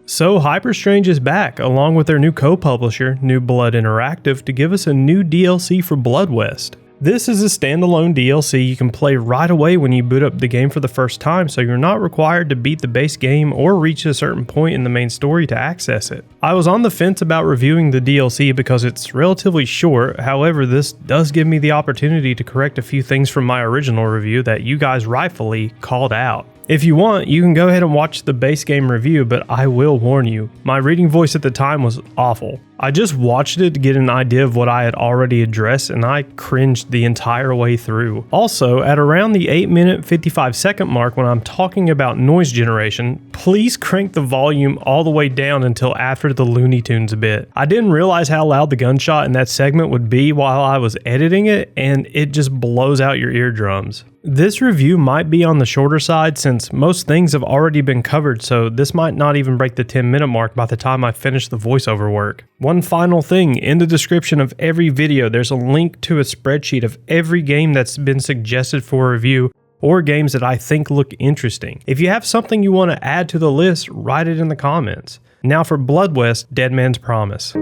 So Hyperstrange is back, along with their new co-publisher, New Blood Interactive, to give us a new DLC for Blood West. This is a standalone DLC you can play right away when you boot up the game for the first time, so you're not required to beat the base game or reach a certain point in the main story to access it. I was on the fence about reviewing the DLC because it's relatively short, however this does give me the opportunity to correct a few things from my original review that you guys rightfully called out. If you want, you can go ahead and watch the base game review, but I will warn you, my reading voice at the time was awful. I just watched it to get an idea of what I had already addressed, and I cringed the entire way through. Also, at around the 8-minute 55-second mark when I'm talking about noise generation, please crank the volume all the way down until after the Looney Tunes bit. I didn't realize how loud the gunshot in that segment would be while I was editing it, and it just blows out your eardrums. This review might be on the shorter side since most things have already been covered, so this might not even break the 10-minute mark by the time I finish the voiceover work. One final thing, in the description of every video there's a link to a spreadsheet of every game that's been suggested for review or games that I think look interesting. If you have something you want to add to the list, write it in the comments. Now for Blood West, Dead Man's Promise.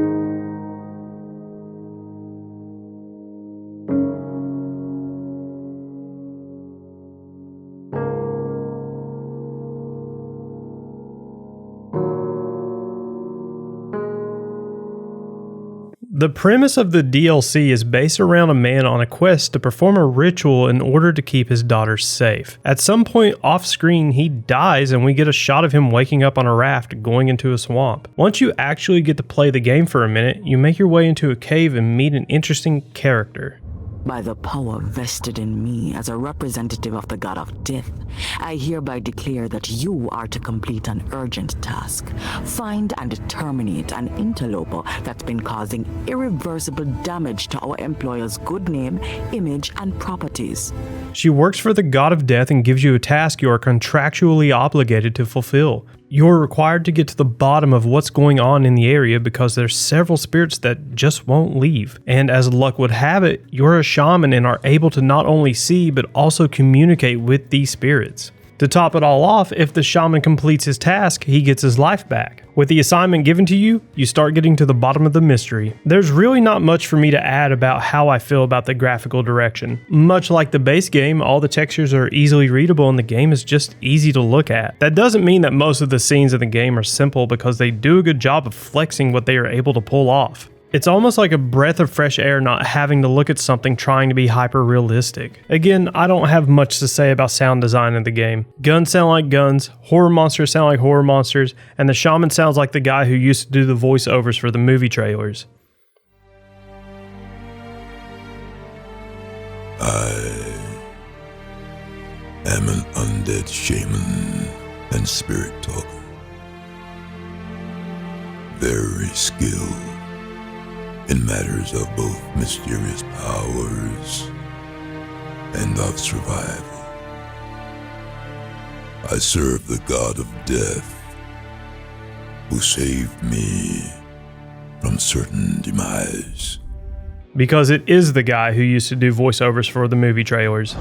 The premise of the DLC is based around a man on a quest to perform a ritual in order to keep his daughter safe. At some point off screen, he dies and we get a shot of him waking up on a raft going into a swamp. Once you actually get to play the game for a minute, you make your way into a cave and meet an interesting character. By the power vested in me as a representative of the god of death, I hereby declare that you are to complete an urgent task. Find and terminate an interloper that's been causing irreversible damage to our employer's good name, image, and properties. She works for the god of death and gives you a task you are contractually obligated to fulfill. You're required to get to the bottom of what's going on in the area because there's several spirits that just won't leave. And as luck would have it, you're a shaman and are able to not only see but also communicate with these spirits. To top it all off, if the shaman completes his task, he gets his life back. With the assignment given to you, you start getting to the bottom of the mystery. There's really not much for me to add about how I feel about the graphical direction. Much like the base game, all the textures are easily readable and the game is just easy to look at. That doesn't mean that most of the scenes in the game are simple because they do a good job of flexing what they are able to pull off. It's almost like a breath of fresh air not having to look at something trying to be hyper realistic. Again, I don't have much to say about sound design in the game. Guns sound like guns, horror monsters sound like horror monsters, and the shaman sounds like the guy who used to do the voiceovers for the movie trailers. I am an undead shaman and spirit talker. Very skilled in matters of both mysterious powers and of survival. I serve the god of death, who saved me from certain demise. Because it is the guy who used to do voiceovers for the movie trailers.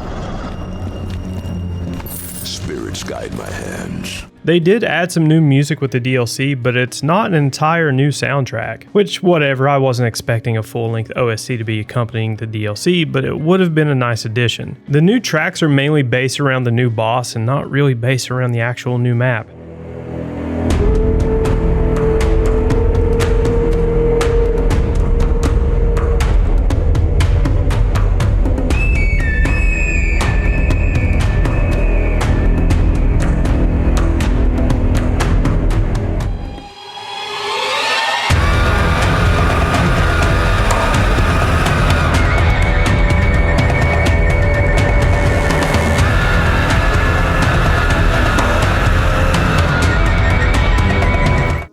Spirits guide my hands. They did add some new music with the DLC, but it's not an entire new soundtrack. Which, whatever, I wasn't expecting a full-length OST to be accompanying the DLC, but it would have been a nice addition. The new tracks are mainly based around the new boss and not really based around the actual new map.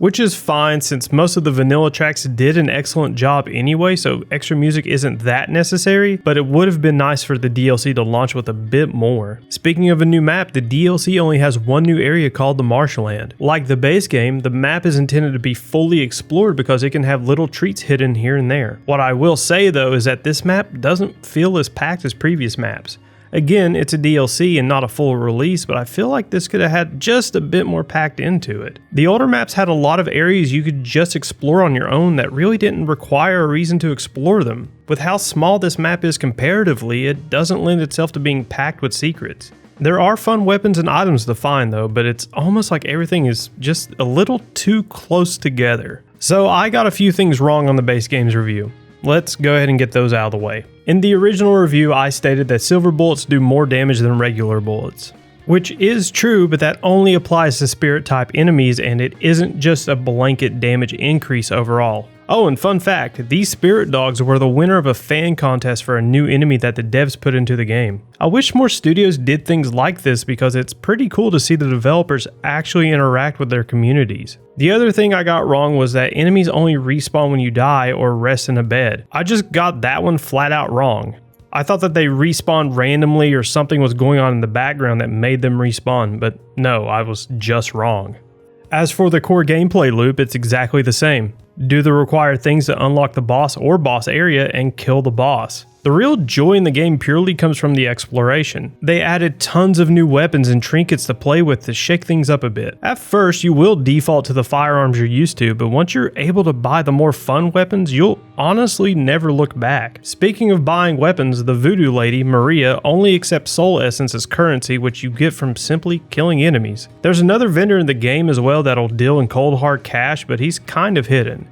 Which is fine since most of the vanilla tracks did an excellent job anyway, so extra music isn't that necessary, but it would have been nice for the DLC to launch with a bit more. Speaking of a new map, the DLC only has one new area called the Marshland. Like the base game, the map is intended to be fully explored because it can have little treats hidden here and there. What I will say though is that this map doesn't feel as packed as previous maps. Again, it's a DLC and not a full release, but I feel like this could have had just a bit more packed into it. The older maps had a lot of areas you could just explore on your own that really didn't require a reason to explore them. With how small this map is comparatively, it doesn't lend itself to being packed with secrets. There are fun weapons and items to find though, but it's almost like everything is just a little too close together. So I got a few things wrong on the base game's review. Let's go ahead and get those out of the way. In the original review, I stated that silver bullets do more damage than regular bullets, which is true, but that only applies to spirit type enemies and it isn't just a blanket damage increase overall. Oh, and fun fact, these spirit dogs were the winner of a fan contest for a new enemy that the devs put into the game. I wish more studios did things like this because it's pretty cool to see the developers actually interact with their communities. The other thing I got wrong was that enemies only respawn when you die or rest in a bed. I just got that one flat out wrong. I thought that they respawned randomly or something was going on in the background that made them respawn, but no, I was just wrong. As for the core gameplay loop, it's exactly the same. Do the required things to unlock the boss or boss area and kill the boss. The real joy in the game purely comes from the exploration. They added tons of new weapons and trinkets to play with to shake things up a bit. At first, you will default to the firearms you're used to, but once you're able to buy the more fun weapons, you'll honestly never look back. Speaking of buying weapons, the voodoo lady, Maria, only accepts soul essence as currency, which you get from simply killing enemies. There's another vendor in the game as well that'll deal in cold hard cash, but he's kind of hidden.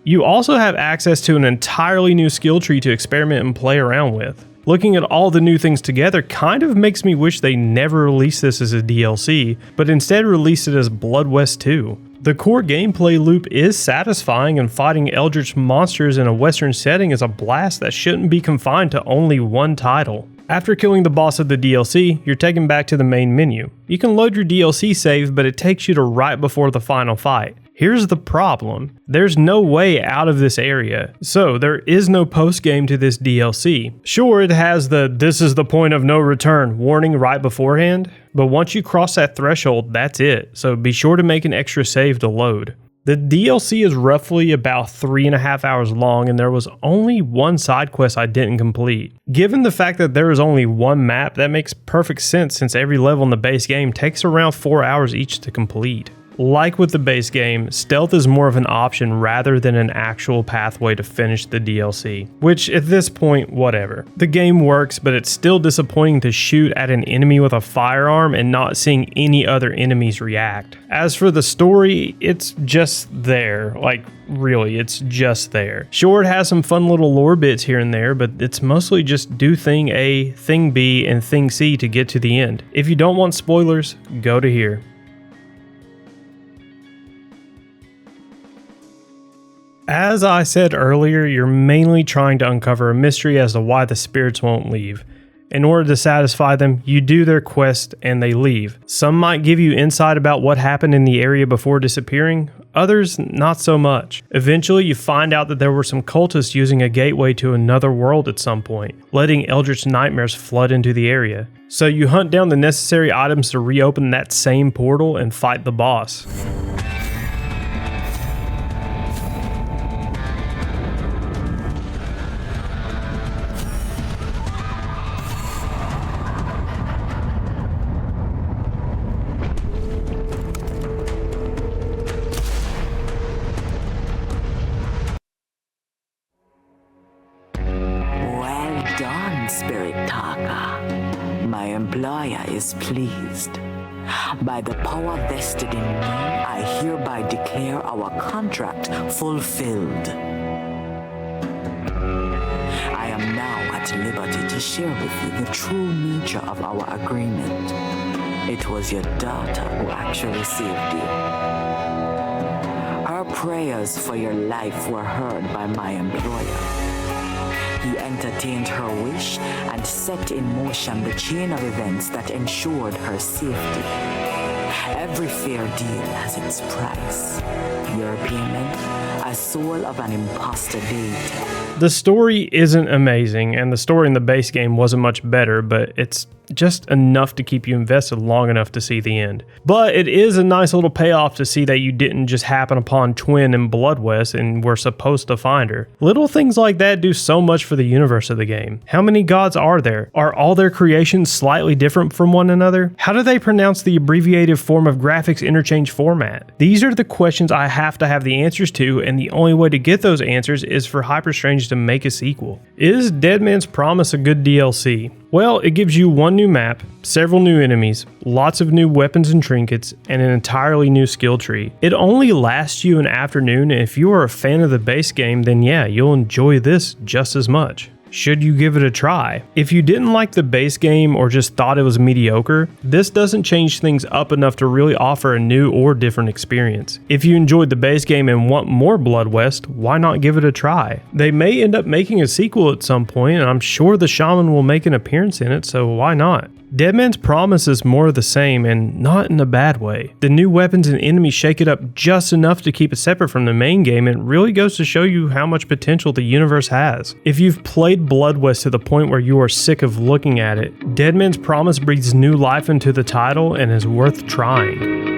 You also have access to an entirely new skill tree to experiment and play around with. Looking at all the new things together kind of makes me wish they never released this as a DLC, but instead released it as Blood West 2. The core gameplay loop is satisfying, and fighting eldritch monsters in a western setting is a blast that shouldn't be confined to only one title. After killing the boss of the DLC, you're taken back to the main menu. You can load your DLC save, but it takes you to right before the final fight. Here's the problem. There's no way out of this area, so there is no post-game to this DLC. Sure, it has the "this is the point of no return" warning right beforehand, but once you cross that threshold, that's it, so be sure to make an extra save to load. The DLC is roughly about 3.5 hours long, and there was only one side quest I didn't complete. Given the fact that there is only one map, that makes perfect sense since every level in the base game takes around 4 hours each to complete. Like with the base game, stealth is more of an option rather than an actual pathway to finish the DLC, which at this point, whatever. The game works, but it's still disappointing to shoot at an enemy with a firearm and not seeing any other enemies react. As for the story, it's just there, like really, it's just there. Sure, it has some fun little lore bits here and there, but it's mostly just do thing A, thing B, and thing C to get to the end. If you don't want spoilers, go to here. As I said earlier, you're mainly trying to uncover a mystery as to why the spirits won't leave. In order to satisfy them, you do their quest and they leave. Some might give you insight about what happened in the area before disappearing, others not so much. Eventually, you find out that there were some cultists using a gateway to another world at some point, letting eldritch nightmares flood into the area. So you hunt down the necessary items to reopen that same portal and fight the boss. Employer is pleased. By the power vested in me, I hereby declare our contract fulfilled. I am now at liberty to share with you the true nature of our agreement. It was your daughter who actually saved you. Her prayers for your life were heard by my employer. He entertained her wish and set in motion the chain of events that ensured her safety. Every fair deal has its price. Your payment, a soul of an imposter deity. The story isn't amazing, and the story in the base game wasn't much better, but it's just enough to keep you invested long enough to see the end. But it is a nice little payoff to see that you didn't just happen upon Twin and Bloodwest and were supposed to find her. Little things like that do so much for the universe of the game. How many gods are there? Are all their creations slightly different from one another? How do they pronounce the abbreviated form of graphics interchange format? These are the questions I have to have the answers to, and the only way to get those answers is for Hyperstrange to make a sequel. Is Dead Man's Promise a good DLC? Well, it gives you one new map, several new enemies, lots of new weapons and trinkets, and an entirely new skill tree. It only lasts you an afternoon, and if you are a fan of the base game, then yeah, you'll enjoy this just as much. Should you give it a try? If you didn't like the base game or just thought it was mediocre, this doesn't change things up enough to really offer a new or different experience. If you enjoyed the base game and want more Bloodwest, why not give it a try? They may end up making a sequel at some point, and I'm sure the Shaman will make an appearance in it, so why not? Dead Man's Promise is more of the same, and not in a bad way. The new weapons and enemies shake it up just enough to keep it separate from the main game, and it really goes to show you how much potential the universe has. If you've played Bloodwest to the point where you are sick of looking at it, Dead Man's Promise breathes new life into the title and is worth trying.